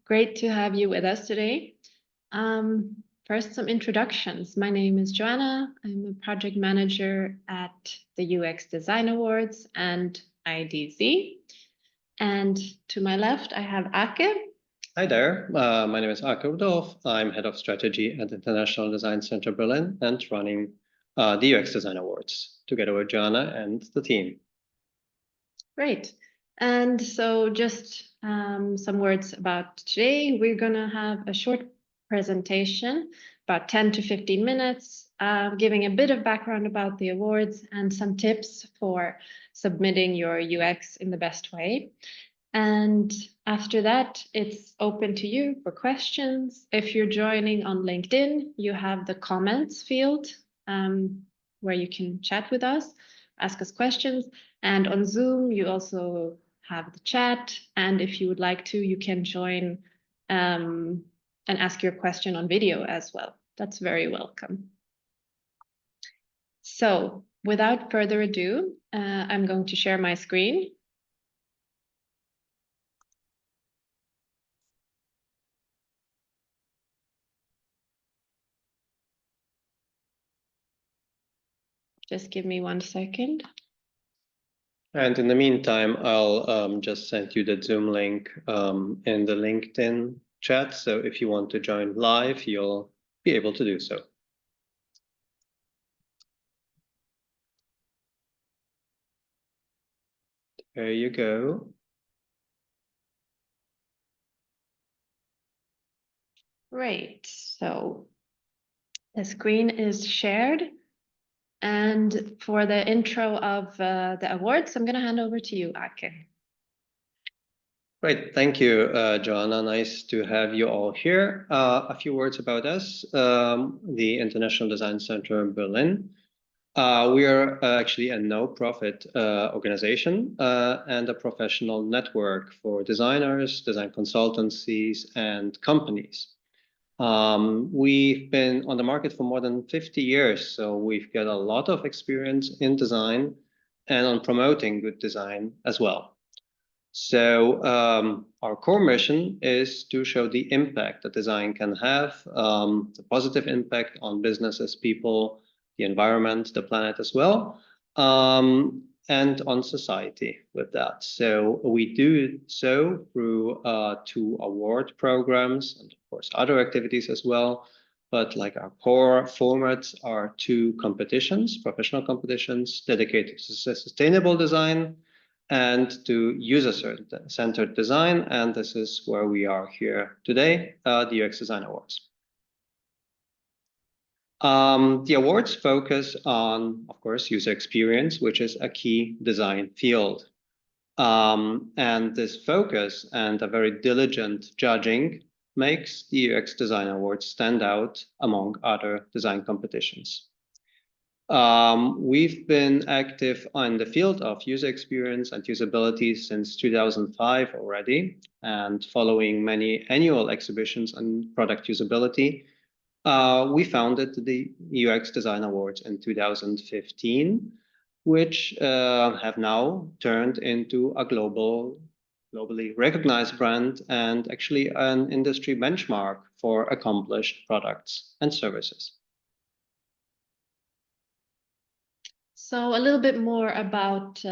Great to have you with us today. First, some introductions. My name is Joanna. I'm a project manager at the UX Design Awards and IDZ. And to my left, I have Ake. Hi there, my name is Ake Rudolf. I'm head of strategy at International Design Center Berlin and running the UX Design Awards together with Joanna and the team. Great. And so just some words about today. We're going to have a short presentation, about 10 to 15 minutes, giving a bit of background about the awards and some tips for submitting your UX in the best way. And after that, it's open to you for questions. If you're joining on LinkedIn, you have the comments field where you can chat with us, ask us questions. And on Zoom, you also have the chat. And if you would like to, you can join and ask your question on video as well. That's very welcome. So without further ado, I'm going to share my screen. Just give me 1 second. And in the meantime, I'll just send you the Zoom link in the LinkedIn chat. So if you want to join live, you'll be able to do so. There you go. Great. So the screen is shared. And for the intro of the awards, I'm going to hand over to you, Ake. Great, thank you, Joanna. Nice to have you all here. A few words about us, the International Design Center in Berlin. We are actually a no-profit organization and a professional network for designers, design consultancies, and companies. We've been on the market for more than 50 years, so we've got a lot of experience in design and on promoting good design as well. So our core mission is to show the impact that design can have, the positive impact on businesses, people, the environment, the planet as well, and on society with that. So we do so through 2 award programs and of course other activities as well. But like our core formats are 2 competitions, professional competitions dedicated to sustainable design and to user-centered design. And this is where we are here today, the UX Design Awards. The awards focus on, of course, user experience, which is a key design field. And this focus and a very diligent judging makes the UX Design Awards stand out among other design competitions. We've been active in the field of user experience and usability since 2005 already, and following many annual exhibitions on product usability, we founded the UX Design Awards in 2015, which have now turned into a globally recognized brand and actually an industry benchmark for accomplished products and services. So a little bit more about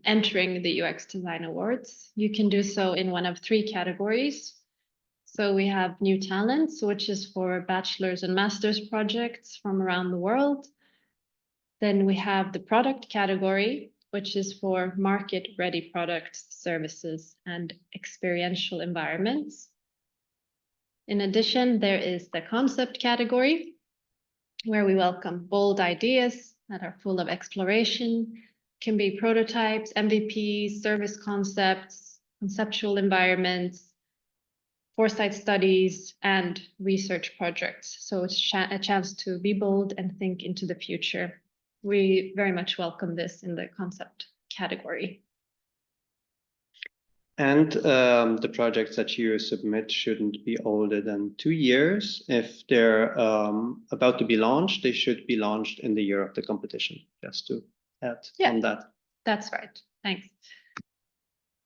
entering the UX Design Awards. You can do so in one of 3 categories. So we have New Talents, which is for bachelor's and master's projects from around the world. Then we have the Product category, which is for market-ready products, services, and experiential environments. In addition, there is the Concept category, where we welcome bold ideas that are full of exploration, can be prototypes, MVPs, service concepts, conceptual environments, foresight studies, and research projects. So it's a chance to be bold and think into the future. We very much welcome this in the Concept category. And the projects that you submit shouldn't be older than 2 years. If they're about to be launched, they should be launched in the year of the competition, just to add on that. That's right. Thanks.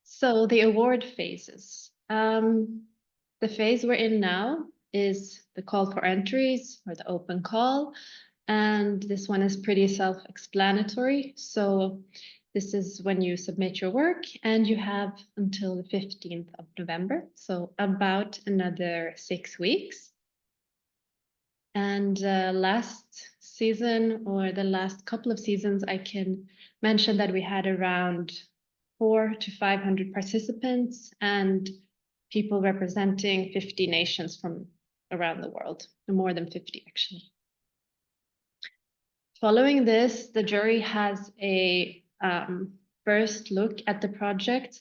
So the award phases. The phase we're in now is the call for entries or the open call. And this one is pretty self-explanatory. So this is when you submit your work and you have until the 15th of November. So about another 6 weeks. And last season or the last couple of seasons, I can mention that we had around 400 to 500 participants and people representing 50 nations from around the world, more than 50 actually. Following this, the jury has a first look at the project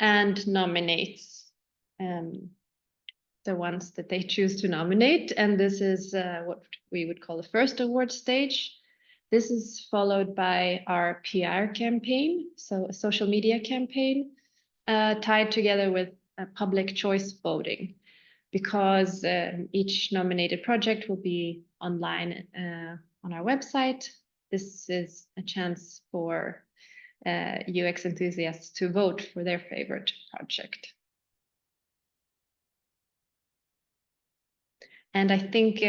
and nominates the ones that they choose to nominate. And this is what we would call the first award stage. This is followed by our PR campaign, so a social media campaign tied together with public choice voting, because each nominated project will be online on our website. This is a chance for UX enthusiasts to vote for their favorite project. And I think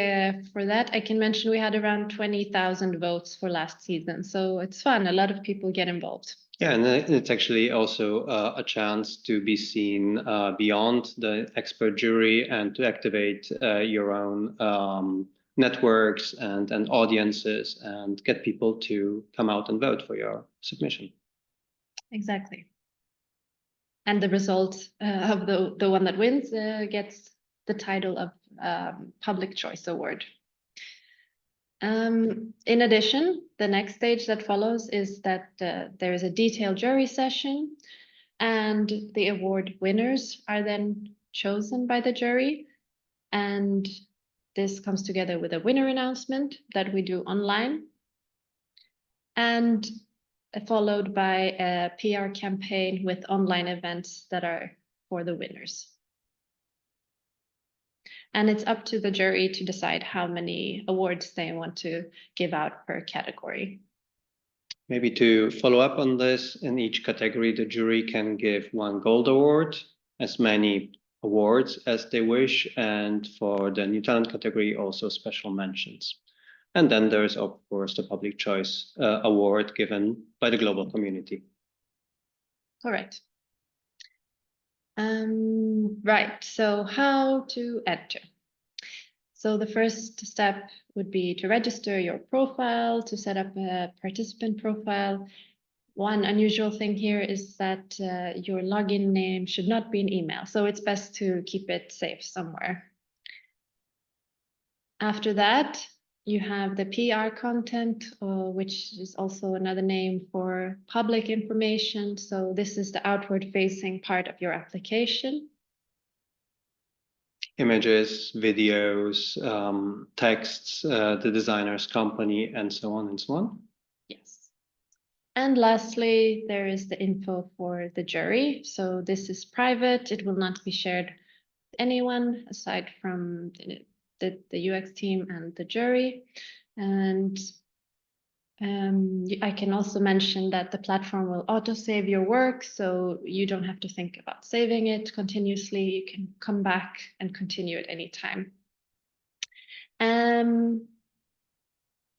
for that, I can mention we had around 20,000 votes for last season. So it's fun. A lot of people get involved. Yeah, and it's actually also a chance to be seen beyond the expert jury and to activate your own networks and audiences and get people to come out and vote for your submission. Exactly. And the result of the one that wins gets the title of Public Choice Award. In addition, the next stage that follows is that there is a detailed jury session and the award winners are then chosen by the jury. And this comes together with a winner announcement that we do online and followed by a PR campaign with online events that are for the winners. And it's up to the jury to decide how many awards they want to give out per category. Maybe to follow up on this, in each category, the jury can give one gold award, as many awards as they wish, and for the new talent category, also special mentions. And then there's, of course, the public choice award given by the global community. Correct. Right, so how to enter? So the first step would be to register your profile, to set up a participant profile. One unusual thing here is that your login name should not be an email, so it's best to keep it safe somewhere. After that, you have the PR content, which is also another name for public information. So this is the outward facing part of your application. Images, videos, texts, the designer's company, and so on and so on. Yes. And lastly, there is the info for the jury. So this is private. It will not be shared with anyone aside from the UX team and the jury. And I can also mention that the platform will auto-save your work, so you don't have to think about saving it continuously. You can come back and continue at any time.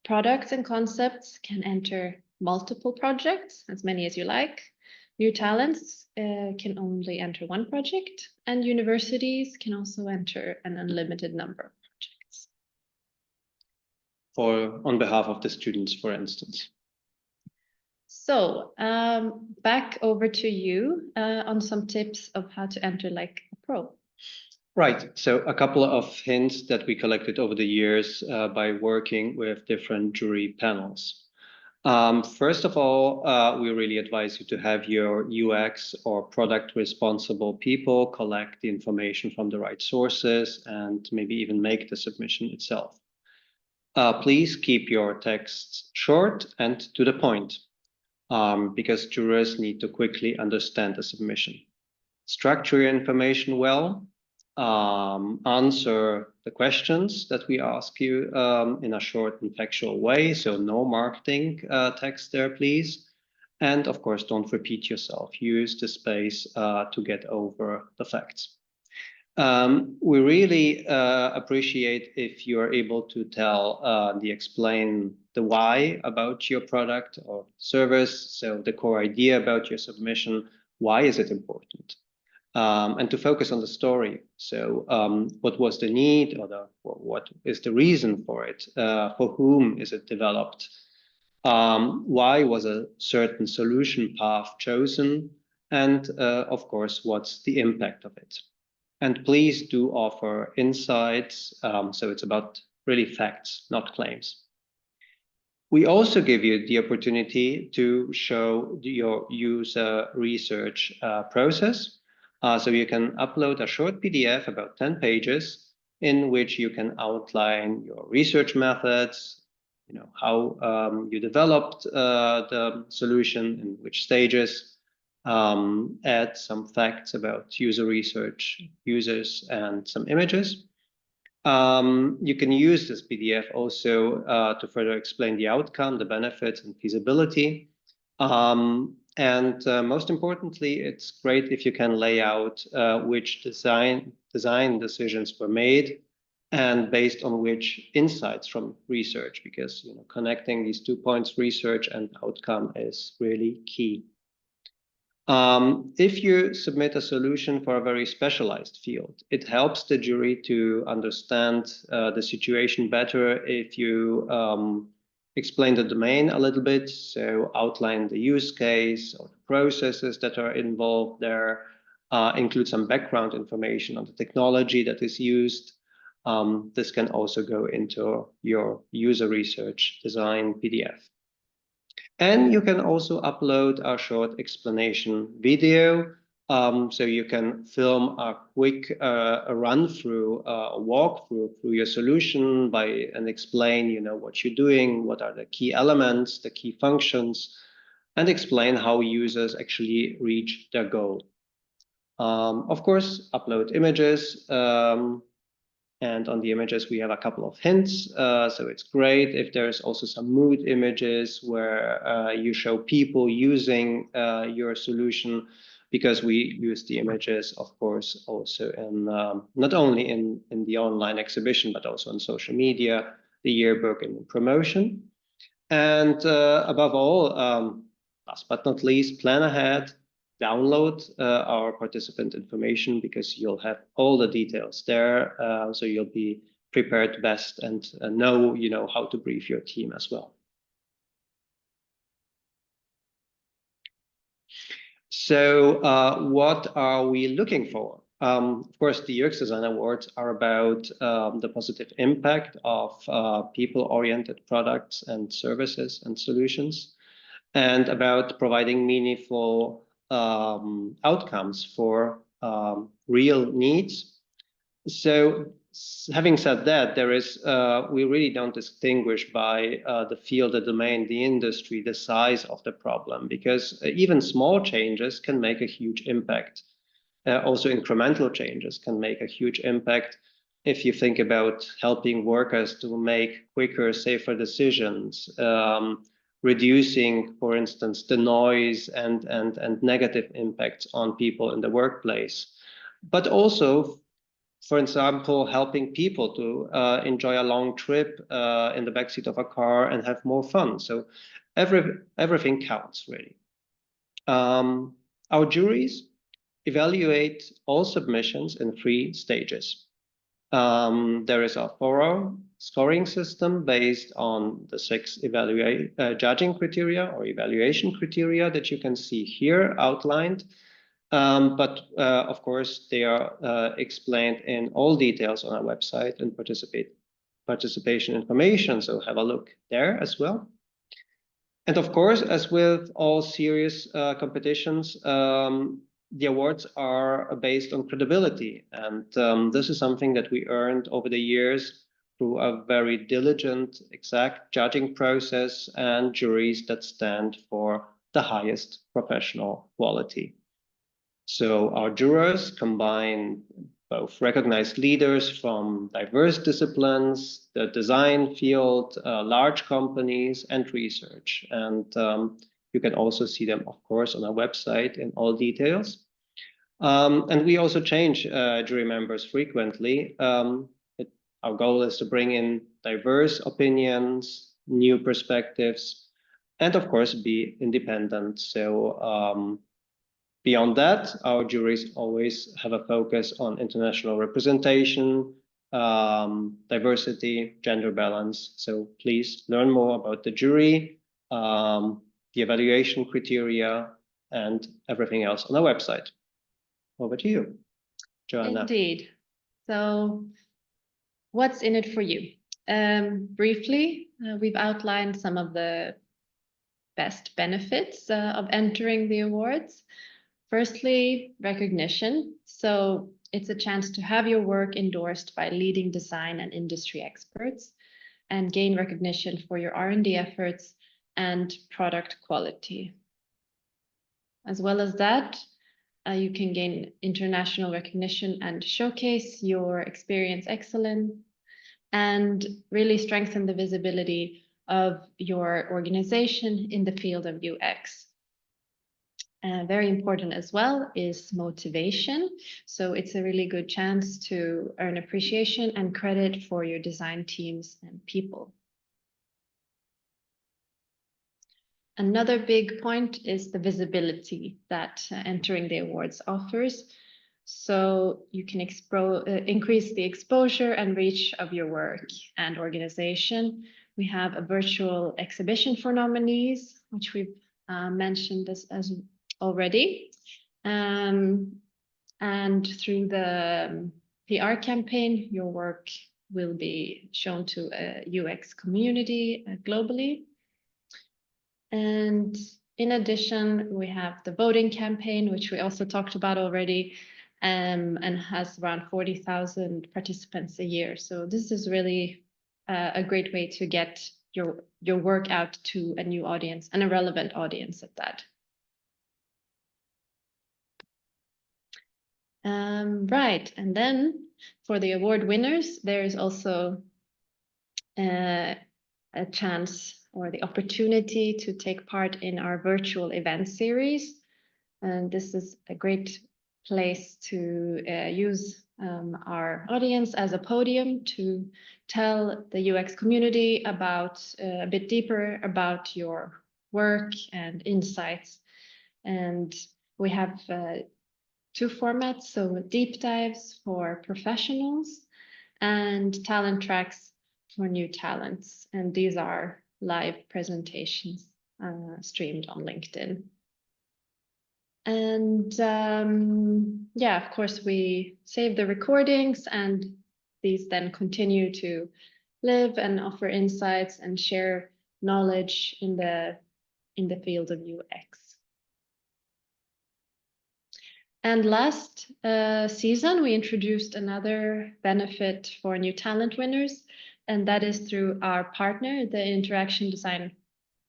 Products and concepts can enter multiple projects, as many as you like. New talents can only enter one project, and universities can also enter an unlimited number of projects. On behalf of the students, for instance. So back over to you on some tips of how to enter like a pro. Right. So a couple of hints that we collected over the years by working with different jury panels. First of all, we really advise you to have your UX or product responsible people collect the information from the right sources and maybe even make the submission itself. Please keep your texts short and to the point, because jurors need to quickly understand the submission. Structure your information well, answer the questions that we ask you in a short and factual way, so no marketing text there, please. And of course, don't repeat yourself. Use the space to get over the facts. We really appreciate if you're able to tell explain the why about your product or service. So the core idea about your submission, why is it important? And to focus on the story. So what was the need, or what is the reason for it? For whom is it developed? Why was a certain solution path chosen? And of course, what's the impact of it? And please do offer insights. So it's about really facts, not claims. We also give you the opportunity to show your user research process. So you can upload a short PDF, about 10 pages, in which you can outline your research methods, how you developed the solution, in which stages, add some facts about user research, users, and some images. You can use this PDF also to further explain the outcome, the benefits, and feasibility. And most importantly, it's great if you can lay out which design decisions were made and based on which insights from research, because connecting these 2 points, research and outcome, is really key. If you submit a solution for a very specialized field, it helps the jury to understand the situation better if you explain the domain a little bit, so outline the use case or the processes that are involved there, include some background information on the technology that is used. This can also go into your user research design PDF. And you can also upload a short explanation video. So you can film a quick run through, a walkthrough through your solution and explain, what you're doing, what are the key elements, the key functions, and explain how users actually reach their goal. Of course, upload images. And on the images, we have a couple of hints. So it's great if there's also some mood images where you show people using your solution, because we use the images, of course, also in not only in the online exhibition, but also on social media, the yearbook, and promotion. And above all, last but not least, plan ahead. Download our participant information, because you'll have all the details there, so you'll be prepared best and know how to brief your team as well. So what are we looking for? Of course, the UX Design Awards are about the positive impact of people-oriented products and services and solutions, and about providing meaningful outcomes for real needs. So having said that, we really don't distinguish by the field, the domain, the industry, the size of the problem, because even small changes can make a huge impact. Also incremental changes can make a huge impact. If you think about helping workers to make quicker, safer decisions, reducing, for instance, the noise and negative impacts on people in the workplace, but also, for example, helping people to enjoy a long trip in the backseat of a car and have more fun. So everything counts, really. Our juries evaluate all submissions in 3 stages. There is a thorough scoring system based on the 6 judging criteria or evaluation criteria that you can see here outlined. But of course, they are explained in all details on our website and participation information. So have a look there as well. And of course, as with all serious competitions, the awards are based on credibility. And this is something that we earned over the years through a very diligent, exact judging process and juries that stand for the highest professional quality. So our jurors combine both recognized leaders from diverse disciplines, the design field, large companies, and research. And You can also see them, of course, on our website in all details. And we also change jury members frequently. Our goal is to bring in diverse opinions, new perspectives, and of course, be independent. So beyond that, our juries always have a focus on international representation, diversity, gender balance. So please learn more about the jury, the evaluation criteria, and everything else on our website. Over to you, Joanna. Indeed. So what's in it for you? Briefly, we've outlined some of the best benefits of entering the awards. Firstly, recognition. So it's a chance to have your work endorsed by leading design and industry experts and gain recognition for your R&D efforts and product quality. As well as that, you can gain international recognition and showcase your experience excellence and really strengthen the visibility of your organization in the field of UX. Very important as well is motivation. So it's a really good chance to earn appreciation and credit for your design teams and people. Another big point is the visibility that entering the awards offers. So you can increase the exposure and reach of your work and organization. We have a virtual exhibition for nominees, which we've mentioned as already. And through the PR campaign, your work will be shown to a UX community globally. And in addition, we have the voting campaign, which we also talked about already, and has around 40,000 participants a year. So this is really a great way to get your work out to a new audience and a relevant audience at that. Right, and then for the award winners, there is also a chance or the opportunity to take part in our virtual event series. And this is a great place to use our audience as a podium to tell the UX community about a bit deeper about your work and insights. And we have two formats, so deep dives for professionals and talent tracks for new talents. And these are live presentations streamed on LinkedIn. And yeah, of course, we save the recordings and these then continue to live and offer insights and share knowledge in the field of UX. And last season, we introduced another benefit for new talent winners, and that is through our partner, the Interaction Design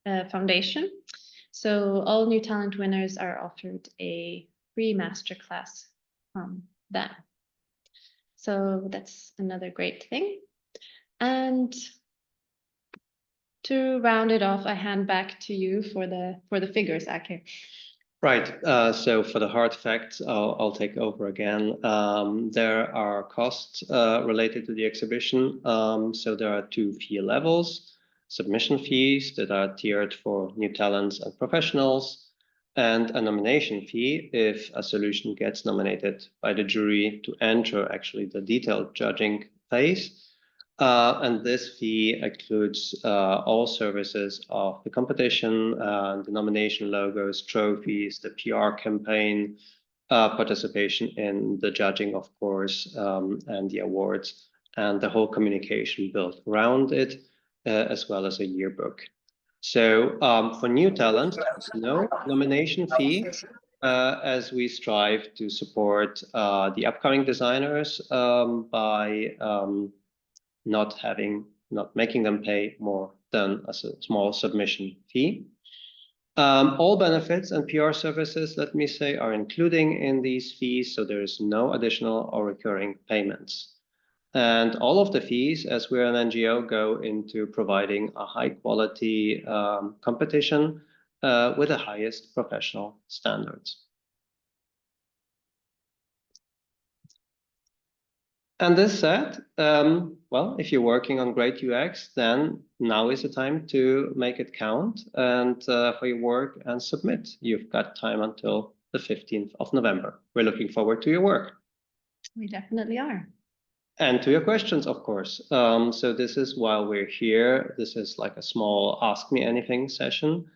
Foundation. So all new talent winners are offered a free masterclass from them. So that's another great thing. And to round it off, I hand back to you for the figures, Ake. Right. So for the hard facts, I'll take over again. There are costs related to the exhibition. So there are two fee levels: submission fees that are tiered for new talents and professionals, and a nomination fee if a solution gets nominated by the jury to enter actually the detailed judging phase. And this fee includes all services of the competition, the nomination logos, trophies, the PR campaign, participation in the judging, of course, and the awards, and the whole communication built around it, as well as a yearbook. So for new talent, no nomination fee, as we strive to support the upcoming designers by not making them pay more than a small submission fee. All benefits and PR services, let me say, are including in these fees, so there is no additional or recurring payments. And all of the fees, as we're an NGO, go into providing a high quality competition with the highest professional standards. And this said, well, if you're working on great UX, then now is the time to make it count and for your work and submit. You've got time until the 15th of November. We're looking forward to your work. We definitely are. And to your questions, of course. So this is while we're here. This is like a small Ask Me Anything session.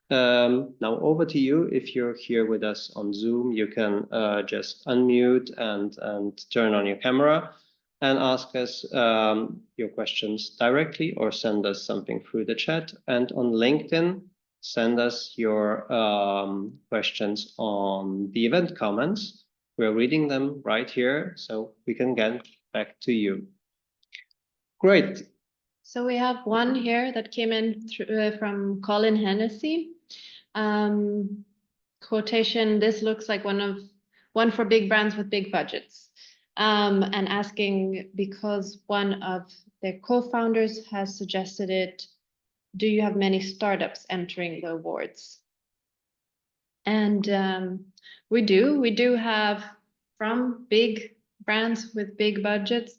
Now over to you. If you're here with us on Zoom, you can just unmute and turn on your camera and ask us your questions directly or send us something through the chat. And on LinkedIn, send us your questions on the event comments. We're reading them right here, so we can get back to you. Great. So we have one here that came in from Colin Hennessy. Quotation, this looks like one for big brands with big budgets. And asking, because one of their co-founders has suggested it, do you have many startups entering the awards? And we do have from big brands with big budgets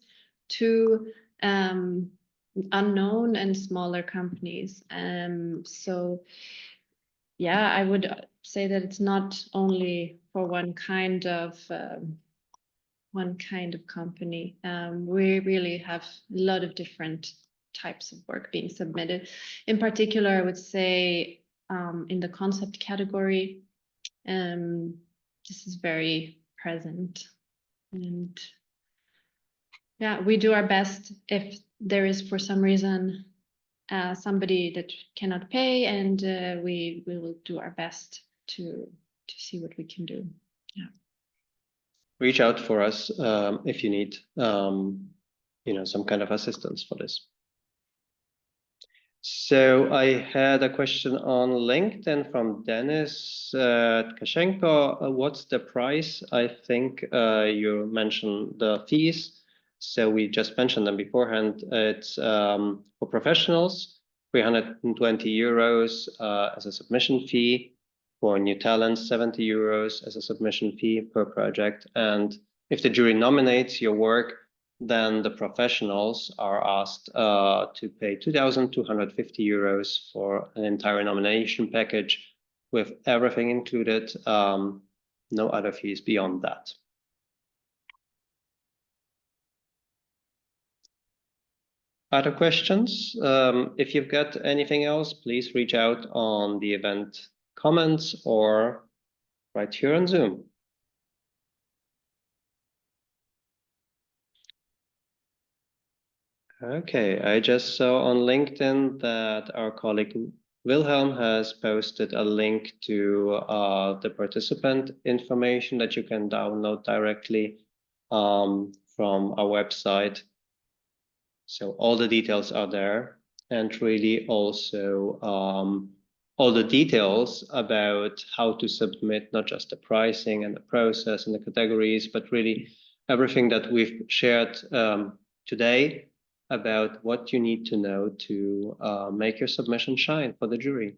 to unknown and smaller companies. So yeah, I would say that it's not only for one kind of company. We really have a lot of different types of work being submitted. In particular, I would say in the concept category, this is very present. And yeah, we do our best if there is for some reason somebody that cannot pay, and we will do our best to see what we can do. Yeah. Reach out for us if you need some kind of assistance for this. So I had a question on LinkedIn from Dennis Tkachenko. What's the price? I think you mentioned the fees. So we just mentioned them beforehand. It's for professionals, 320 euros as a submission fee. For new talents, 70 euros as a submission fee per project. And if the jury nominates your work, then the professionals are asked to pay 2,250 euros for an entire nomination package with everything included, no other fees beyond that. Other questions? If you've got anything else, please reach out on the event comments or right here on Zoom. Okay, I just saw on LinkedIn that our colleague Wilhelm has posted a link to the participant information that you can download directly from our website. So all the details are there, and really also all the details about how to submit, not just the pricing and the process and the categories, but really everything that we've shared today about what you need to know to make your submission shine for the jury.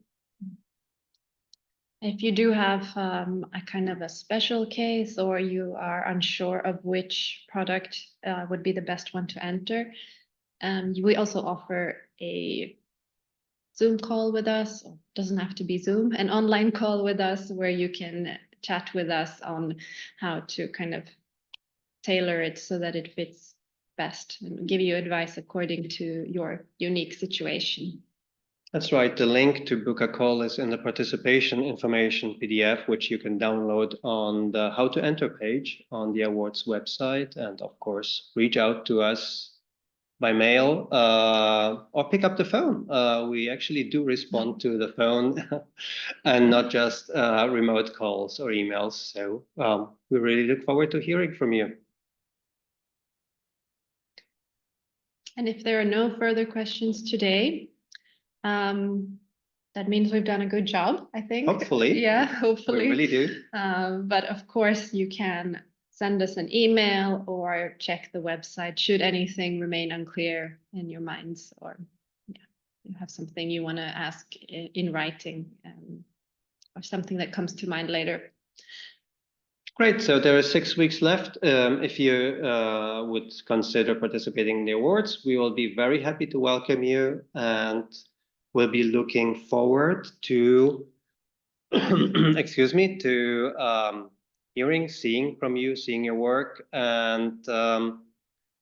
If you do have a kind of a special case, or you are unsure of which product would be the best one to enter, we also offer a Zoom call with us. It doesn't have to be Zoom, an online call with us where you can chat with us on how to kind of tailor it so that it fits best and give you advice according to your unique situation. That's right. The link to book a call is in the participation information PDF, which you can download on the How to Enter page on the awards website. And of course, reach out to us by mail or pick up the phone. We actually do respond to the phone and not just remote calls or emails. So we really look forward to hearing from you. And if there are no further questions today, that means we've done a good job, I think. Hopefully. Yeah, hopefully. We really do. But of course, you can send us an email or check the website should anything remain unclear in your minds, or you have something you want to ask in writing. or something that comes to mind later. Great. So there are 6 weeks left. If you would consider participating in the awards, we will be very happy to welcome you, and we'll be looking forward to, excuse me, to seeing from you, seeing your work. And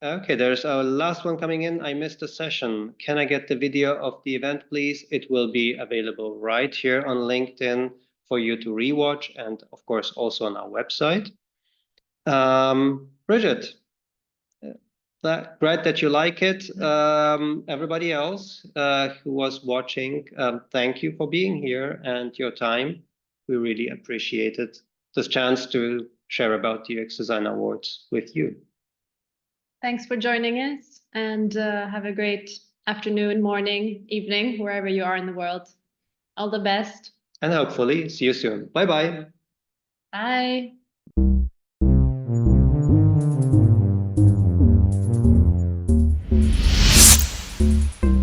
okay, there's our last one coming in. I missed a session. Can I get the video of the event, please? It will be available right here on LinkedIn for you to rewatch, and of course also on our website. Bridget, great that you like it. Everybody else who was watching, thank you for being here and your time. We really appreciated this chance to share about the UX Design Awards with you. Thanks for joining us, and have a great afternoon, morning, evening, wherever you are in the world. All the best. And hopefully see you soon. Bye-bye. Bye.